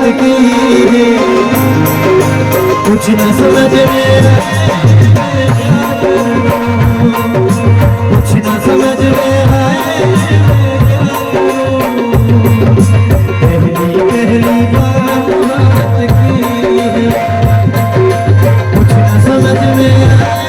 चाहत की कुछ न समझ में कुछ न समझ में आए पहली बात की कुछ न समझ में आए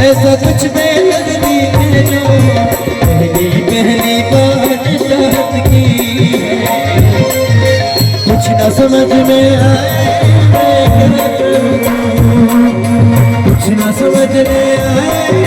ऐसा कुछ बेदर्दी है जो पहली बात चाहत की कुछ न समझ में आए कुछ न समझ में आए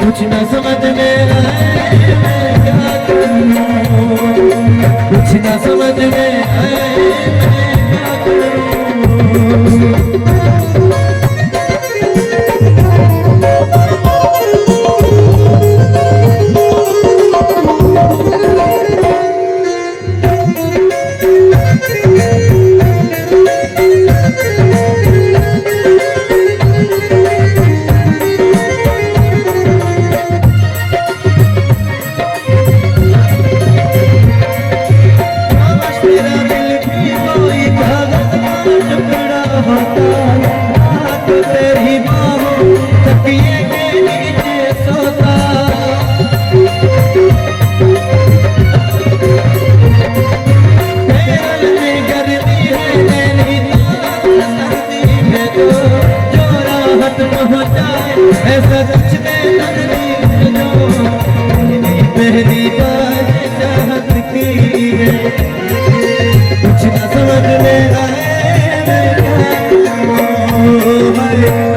कुछ न समझ में आए मैं क्या करूं कुछ न समझ में आए मैं क्या करूं ऐसा कुछ पहली बार चाहत की है कुछ न समझ में आए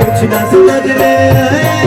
कुछ न समझ में आए